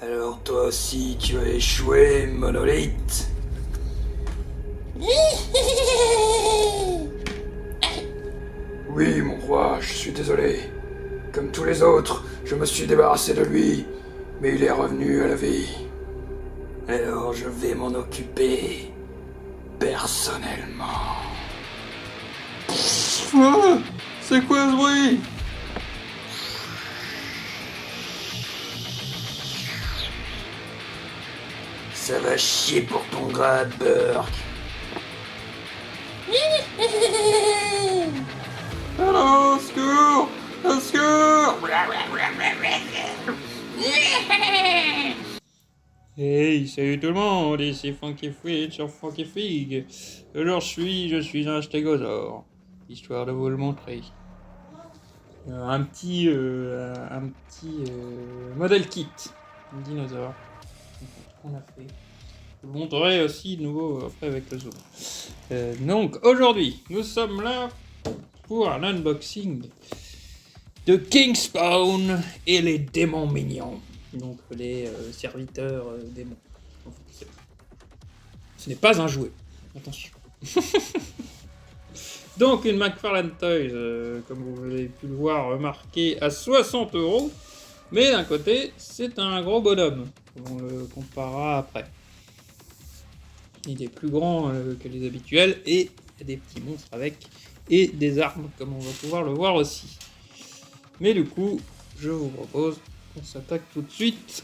Alors toi aussi tu as échoué, Monolith? Oui, mon roi, je suis désolé. Comme tous les autres, je me suis débarrassé de lui, mais il est revenu à la vie. Alors je vais m'en occuper personnellement. Ah, c'est quoi ce bruit? Ça va chier pour ton grade, Burke. Alors, au secours! Au secours! Hey, salut tout le monde, ici Funky Fritz sur Funky Fig. Aujourd'hui, je suis un stégosaure, histoire de vous le montrer. Un petit modèle kit, un dinosaure qu'on a fait. Je vous montrerai aussi de nouveau après avec le zoom. Donc aujourd'hui, nous sommes là pour un unboxing de Kingspawn et les démons mignons. Donc les serviteurs démons. Ce n'est pas un jouet. Attention. Donc une McFarlane Toys, comme vous avez pu le voir, remarqué à 60€. Mais d'un côté, c'est un gros bonhomme. On le comparera après. Il est plus grand que les habituels et il y a des petits monstres avec et des armes, comme on va pouvoir le voir aussi. Mais du coup, je vous propose qu'on s'attaque tout de suite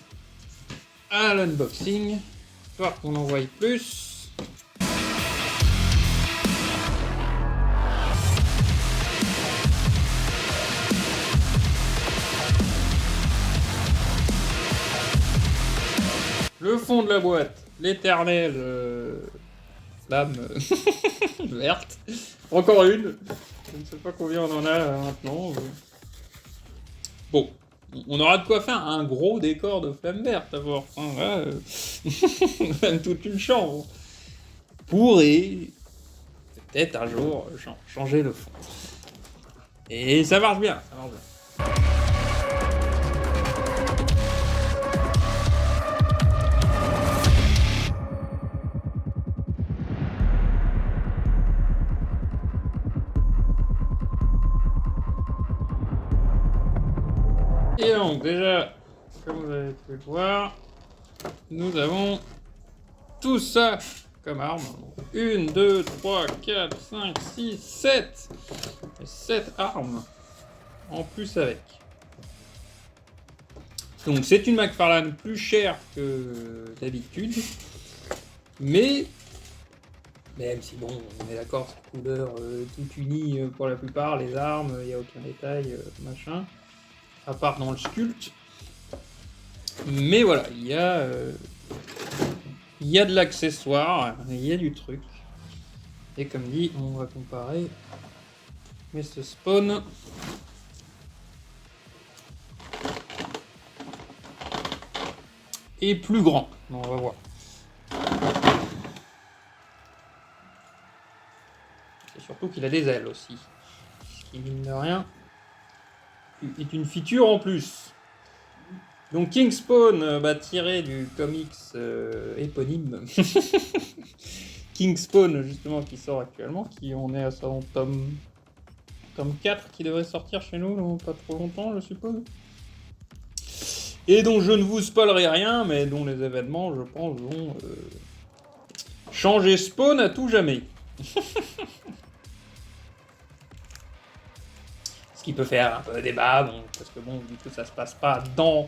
à l'unboxing, histoire qu'on en voie plus. Le fond de la boîte, l'éternelle flamme verte. Encore une. Je ne sais pas combien on en a maintenant. Bon, on aura de quoi faire un gros décor de flamme verte d'abord. Enfin, là, même toute une chambre. Pourrait peut-être un jour changer le fond. Et ça marche bien, ça marche bien. Et donc déjà, comme vous avez pu le voir, nous avons tout ça comme arme. 1, 2, 3, 4, 5, 6, 7. 7 armes en plus avec. Donc c'est une McFarlane plus chère que d'habitude. Mais même si bon, on est d'accord, c'est couleur toute unie pour la plupart, les armes, il n'y a aucun détail, machin. À part dans le sculpte. Mais voilà, il y a de l'accessoire, il y a du truc. Et comme dit, on va comparer. Mais ce spawn est plus grand. On va voir. C'est surtout qu'il a des ailes aussi. Ce qui, mine de rien, est une feature en plus. Donc Kingspawn, tiré du comics éponyme. Kingspawn, justement, qui sort actuellement, qui on est à son tome 4 qui devrait sortir chez nous dans pas trop longtemps, je suppose. Et dont je ne vous spoilerai rien, mais dont les événements, je pense, vont changer Spawn à tout jamais. Ce qui peut faire un peu débat, bon, parce que bon, du coup, ça se passe pas dans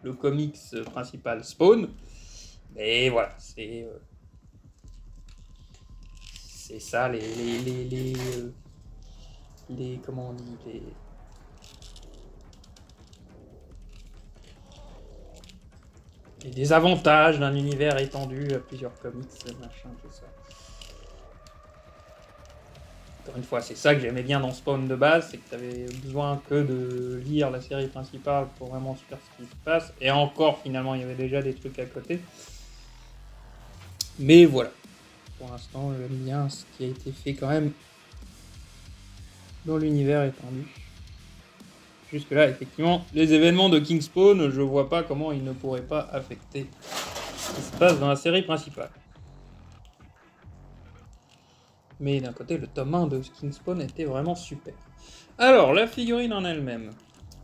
le comics principal Spawn. Mais voilà, c'est ça, les comment on dit, les désavantages d'un univers étendu à plusieurs comics, machin, tout ça. Encore une fois, c'est ça que j'aimais bien dans Spawn de base, c'est que tu avais besoin que de lire la série principale pour vraiment se faire ce qui se passe. Et encore, finalement, il y avait déjà des trucs à côté. Mais voilà. Pour l'instant, j'aime bien ce qui a été fait quand même dans l'univers étendu. Jusque-là, effectivement, les événements de Kingspawn, je vois pas comment ils ne pourraient pas affecter ce qui se passe dans la série principale. Mais d'un côté, le tome 1 de Kingspawn était vraiment super. Alors, la figurine en elle-même.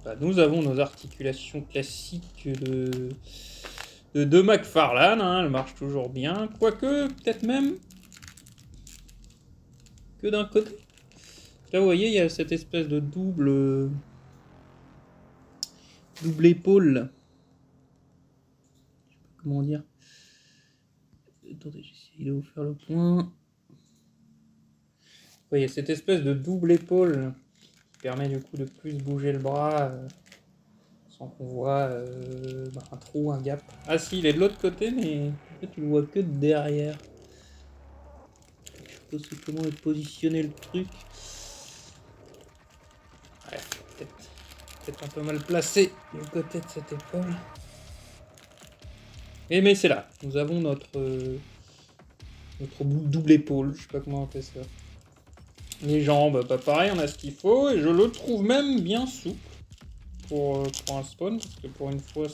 Bah, nous avons nos articulations classiques de McFarlane, hein, elle marche toujours bien. Quoique, peut-être même que d'un côté. Là, vous voyez, il y a cette espèce de double épaule. Je sais pas comment dire. Attendez, j'essaie de vous faire le point. Vous voyez, cette espèce de double épaule qui permet du coup de plus bouger le bras sans qu'on voit un trou, un gap. Ah si, il est de l'autre côté, mais en fait, tu le vois que de derrière. Je sais pas comment positionner le truc. Ouais, peut-être un peu mal placé du côté de cette épaule. Mais c'est là. Nous avons notre double épaule. Je sais pas comment on fait ça. Les jambes, pas pareil, on a ce qu'il faut. Et je le trouve même bien souple pour un spawn. Parce que pour une fois,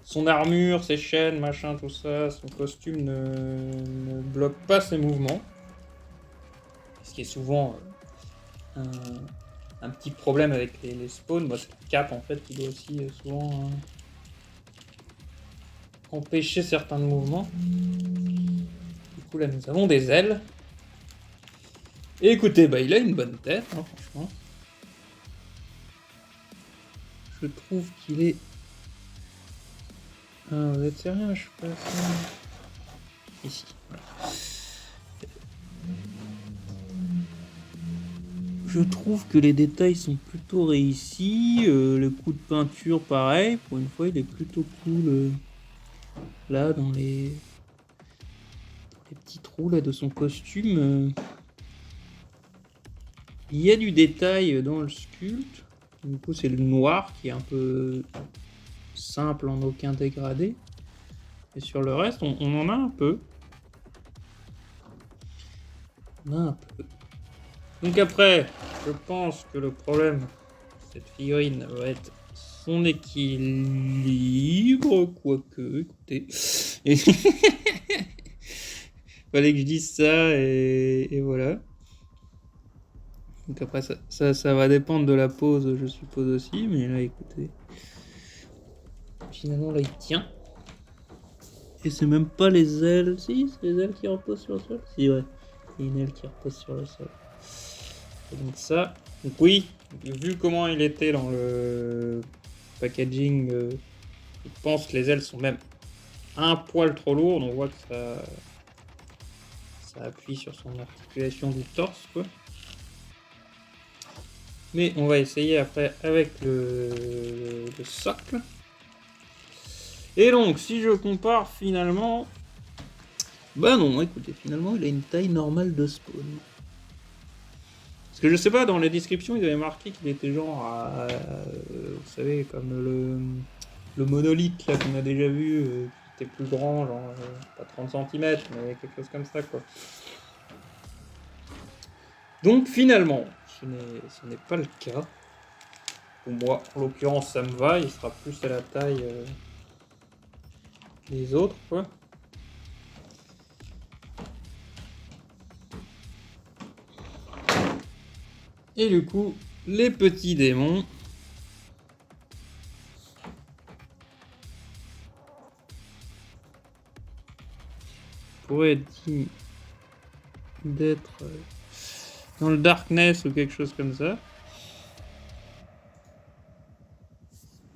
son armure, ses chaînes, machin, tout ça, son costume ne bloque pas ses mouvements. Ce qui est souvent un petit problème avec les spawns. Moi, c'est le cap en fait qui doit aussi souvent empêcher certains mouvements. Du coup, là, nous avons des ailes. Et écoutez, bah, il a une bonne tête, hein, franchement. Je trouve qu'il est... Ah, vous êtes sérieux, je passe... Ici, voilà. Je trouve que les détails sont plutôt réussis. Le coup de peinture, pareil. Pour une fois, il est plutôt cool. Là, dans les petits trous là, de son costume. Il y a du détail dans le sculpte. Du coup, c'est le noir qui est un peu simple, en aucun dégradé. Et sur le reste, on en a un peu. On a un peu. Donc après, je pense que le problème de cette figurine va être son équilibre, quoique, écoutez. Et fallait que je dise ça, et voilà. Donc après, ça va dépendre de la pose, je suppose aussi, mais là, écoutez. Finalement, là, il tient. Et c'est même pas les ailes. Si, c'est les ailes qui reposent sur le sol. Si, ouais. Il y a une aile qui repose sur le sol. Donc ça, donc oui, vu comment il était dans le packaging, je pense que les ailes sont même un poil trop lourdes. On voit que ça appuie sur son articulation du torse, quoi. Mais on va essayer après avec le socle. Et donc, si je compare finalement... Bah non, écoutez, finalement il a une taille normale de spawn. Parce que je sais pas, dans les descriptions, ils avaient marqué qu'il était genre à... vous savez, comme le monolithe là qu'on a déjà vu, qui était plus grand, genre pas 30 cm, mais quelque chose comme ça, quoi. Donc finalement, ce n'est pas le cas. Pour moi, en l'occurrence, ça me va, il sera plus à la taille des autres, quoi. Et du coup, les petits démons. Pourraient être dignes d'être dans le Darkness ou quelque chose comme ça.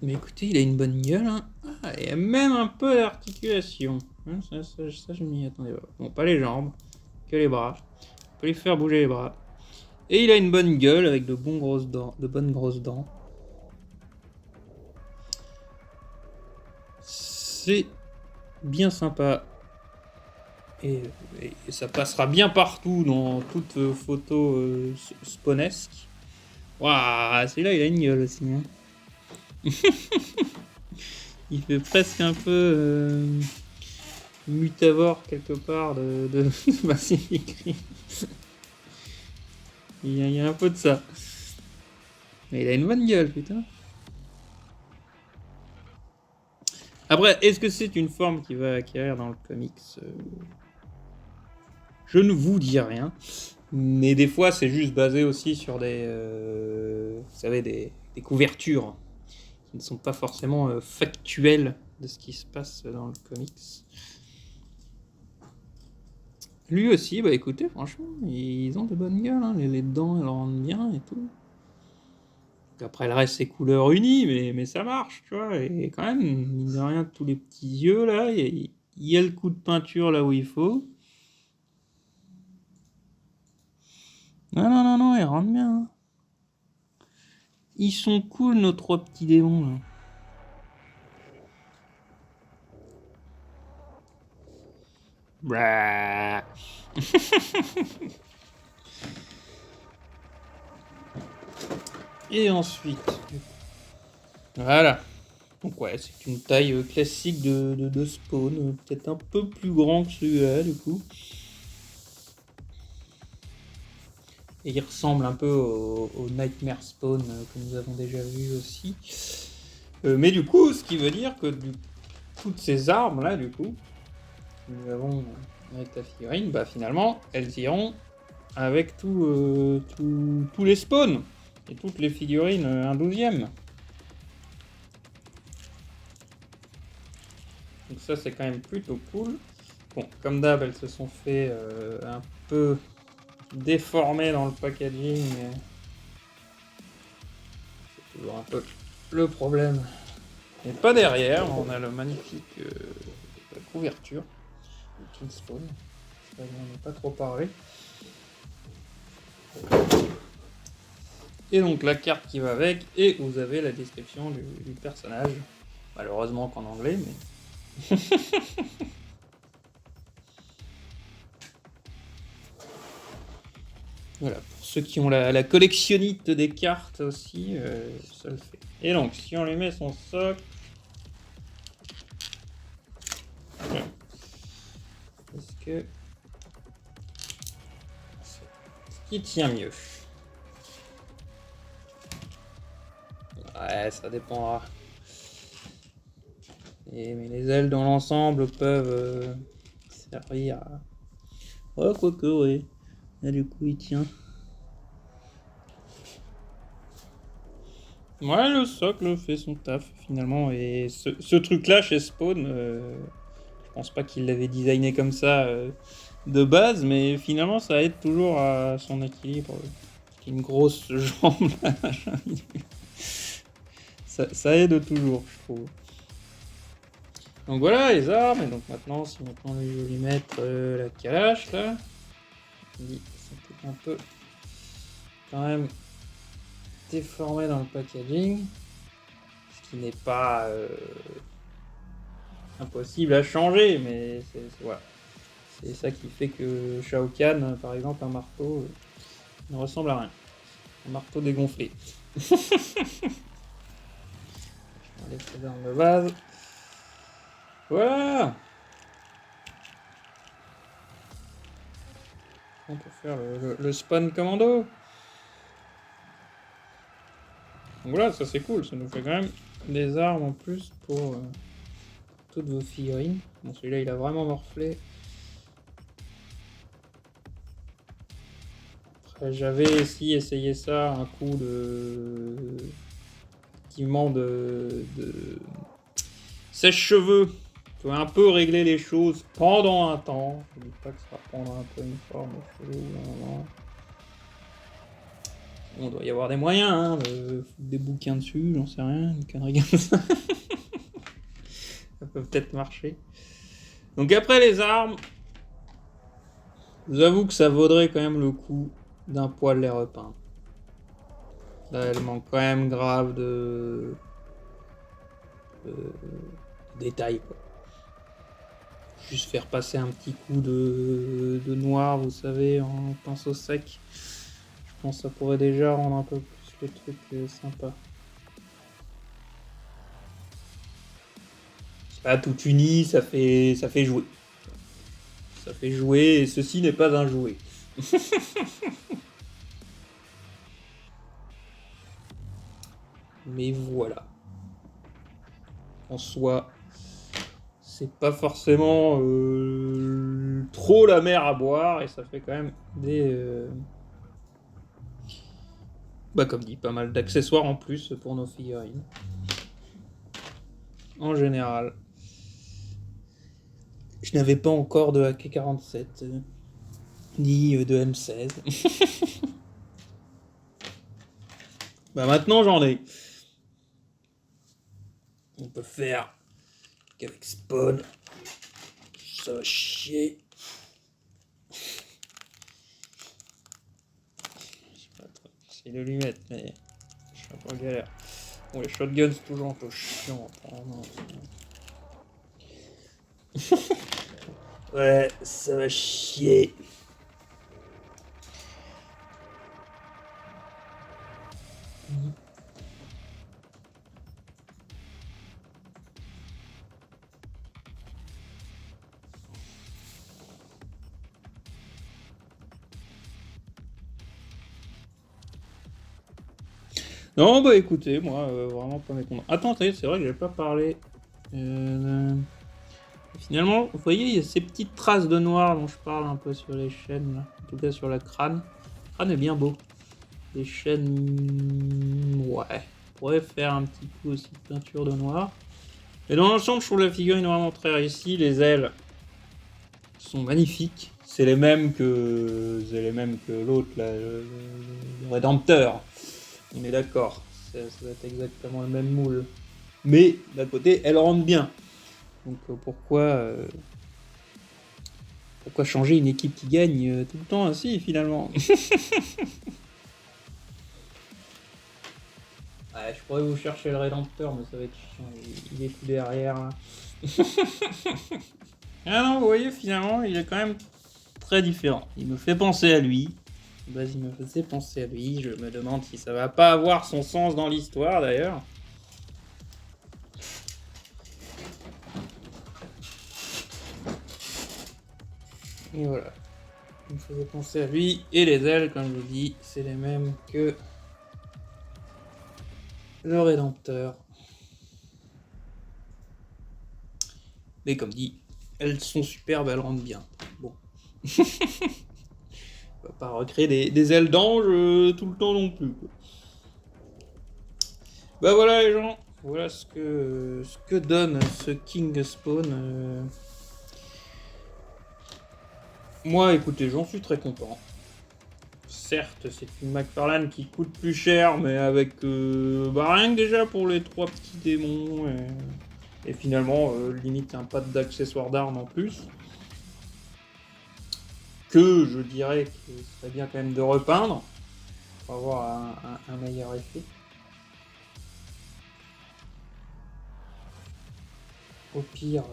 Mais écoutez, il a une bonne gueule, hein. Ah, il y a même un peu d'articulation. Hein, ça, je m'y attendais pas. Bon, pas les jambes, que les bras. On peut lui faire bouger les bras. Et il a une bonne gueule avec de bonnes grosses dents. C'est bien sympa. Et ça passera bien partout dans toute photo spawnesque. Waouh, celui-là il a une gueule aussi. Hein. Il fait presque un peu mutavore quelque part de Pacific Rim. Il y a un peu de ça. Mais il a une bonne gueule, putain. Après, est-ce que c'est une forme qui va acquérir dans le comics Je ne vous dis rien. Mais des fois, c'est juste basé aussi sur des... vous savez, des couvertures qui ne sont pas forcément factuelles de ce qui se passe dans le comics. Lui aussi, bah écoutez, franchement, ils ont de bonnes gueules, hein. Les dents, elles rendent bien et tout. Après, le reste, c'est couleur unie, mais ça marche, tu vois. Et quand même, mine de rien, tous les petits yeux, là, il y a le coup de peinture là où il faut. Non, ils rendent bien. Hein. Ils sont cool, nos 3 petits démons, là. Blah. Et ensuite, voilà. Donc ouais, c'est une taille classique de Spawn, peut-être un peu plus grand que celui-là, du coup. Et il ressemble un peu au Nightmare Spawn que nous avons déjà vu aussi. Mais du coup, ce qui veut dire que toutes ces armes-là, du coup, que nous avons avec la figurine, bah finalement, elles iront avec tous les spawns et toutes les figurines un 12e. Donc ça, c'est quand même plutôt cool. Bon, comme d'hab, elles se sont fait un peu déformées dans le packaging. C'est toujours un peu le problème. Et pas derrière, on a le magnifique couverture. Kingspawn. On n'a pas trop parlé. Et donc la carte qui va avec, et vous avez la description du personnage. Malheureusement qu'en anglais, mais... Voilà, pour ceux qui ont la collectionnite des cartes aussi, ça le fait. Et donc, si on lui met son socle... Est-ce que... Ce qui tient mieux? Ouais, ça dépendra. Mais les ailes dans l'ensemble peuvent servir à... Oh, quoique, oui. Là, du coup, il tient. Ouais, le socle fait son taf, finalement. Et ce truc-là, chez Spawn, je pense pas qu'il l'avait designé comme ça de base, mais finalement, ça aide toujours à son équilibre. Une grosse jambe, ça aide toujours, je trouve. Donc voilà les armes, et donc maintenant, si maintenant je vais lui mettre la calache là, c'est un peu quand même déformé dans le packaging, ce qui n'est pas impossible à changer, mais voilà. C'est ça qui fait que Shao Kahn, par exemple, un marteau, ne ressemble à rien. Un marteau dégonflé. Je vais laisser dans le vase. Voilà. On peut faire le spawn commando. Donc voilà, ça c'est cool, ça nous fait quand même des armes en plus pour toutes vos figurines. Bon, celui-là il a vraiment morflé. Après, j'avais aussi essayé ça, un coup effectivement de sèche-cheveux. Tu vas un peu régler les choses pendant un temps. Je dis pas que ça va prendre un peu une forme chelou. On doit y avoir des moyens, hein, de foutre des bouquins dessus, j'en sais rien, une connerie comme ça. Ça peut peut-être marcher. Donc après les armes, je vous avoue que ça vaudrait quand même le coup d'un poil les repeindre. Là, elle manque quand même grave de détails, quoi. Juste faire passer un petit coup de noir, vous savez, en pinceau sec. Je pense que ça pourrait déjà rendre un peu plus le truc sympa. Là, tout uni, ça fait jouer. Ça fait jouer, et ceci n'est pas un jouet. Mais voilà. En soi, c'est pas forcément trop la mer à boire, et ça fait quand même des... comme dit, pas mal d'accessoires en plus pour nos figurines. En général. Je n'avais pas encore de AK-47, ni de M16. Maintenant j'en ai. On peut faire qu'avec Spawn. Ça va chier. J'essaie de lui mettre, mais je suis un peu en galère. Bon, les shotguns, c'est toujours un peu chiant. Ouais, ça va chier. Non, écoutez, moi, vraiment pas mécontent. Attends, c'est vrai que j'avais pas parlé. Finalement, vous voyez, il y a ces petites traces de noir dont je parle un peu sur les chaînes, là. En tout cas sur la crâne. Le crâne est bien beau. Les chaînes... Ouais. On pourrait faire un petit coup aussi de peinture de noir. Et dans l'ensemble, je trouve la figurine vraiment très réussie. Les ailes sont magnifiques. C'est les mêmes que l'autre, là, le Rédempteur. On est d'accord. Ça doit être exactement le même moule. Mais, d'un côté, elle rentre bien. Donc pourquoi changer une équipe qui gagne tout le temps ainsi, finalement? Ouais, je pourrais vous chercher le Rédempteur, mais ça va être chiant. Il est tout derrière, là. Ah non, vous voyez, finalement, il est quand même très différent. Il me fait penser à lui. Il me faisait penser à lui. Je me demande si ça va pas avoir son sens dans l'histoire, d'ailleurs. Et voilà. Il me faisait penser à lui. Et les ailes, comme je vous dis, c'est les mêmes que le Rédempteur. Mais comme dit, elles sont superbes, elles rentrent bien. Bon. On va pas recréer des ailes d'ange tout le temps non plus, quoi. Voilà les gens. Voilà ce que donne ce King Spawn. Moi, écoutez, j'en suis très content. Certes, c'est une McFarlane qui coûte plus cher, mais avec rien que déjà pour les 3 petits démons et finalement limite un pas d'accessoires d'armes en plus. Que je dirais qu'il serait bien quand même de repeindre pour avoir un meilleur effet. Au pire,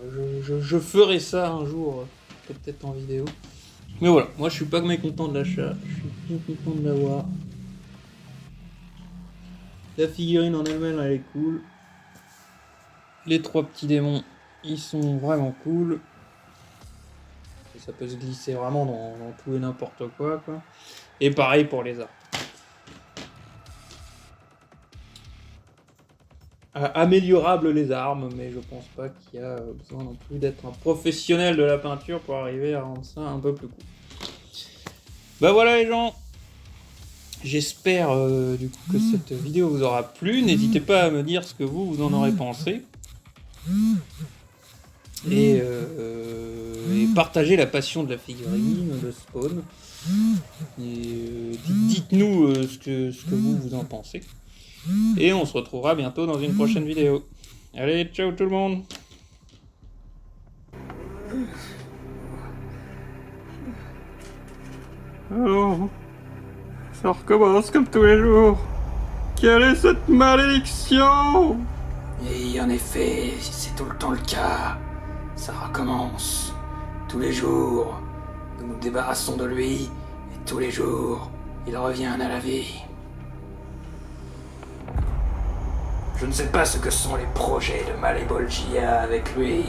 je ferai ça un jour, peut-être en vidéo. Mais voilà, moi je suis pas mécontent de l'achat, je suis bien content de l'avoir. La figurine en elle-même, elle est cool. Les 3 petits démons, ils sont vraiment cool. Et ça peut se glisser vraiment dans tout et n'importe quoi. Et pareil pour les armes. Améliorable les armes, mais je pense pas qu'il y a besoin non plus d'être un professionnel de la peinture pour arriver à rendre ça un peu plus cool. Voilà les gens, j'espère du coup que cette vidéo vous aura plu. N'hésitez pas à me dire ce que vous en aurez pensé. Et partagez la passion de la figurine, de Spawn. Et dites-nous ce que vous en pensez. Et on se retrouvera bientôt dans une prochaine vidéo. Allez, ciao tout le monde! Alors, ça recommence comme tous les jours. Quelle est cette malédiction? Et en effet, c'est tout le temps le cas. Ça recommence. Tous les jours, nous nous débarrassons de lui, et tous les jours, il revient à la vie. Je ne sais pas ce que sont les projets de Malebolgia avec lui.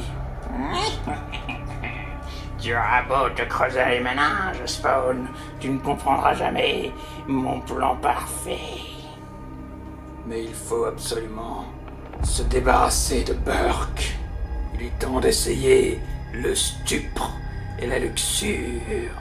Tu auras beau te creuser les méninges, Spawn, tu ne comprendras jamais mon plan parfait. Mais il faut absolument se débarrasser de Burke. Il est temps d'essayer le stupre et la luxure.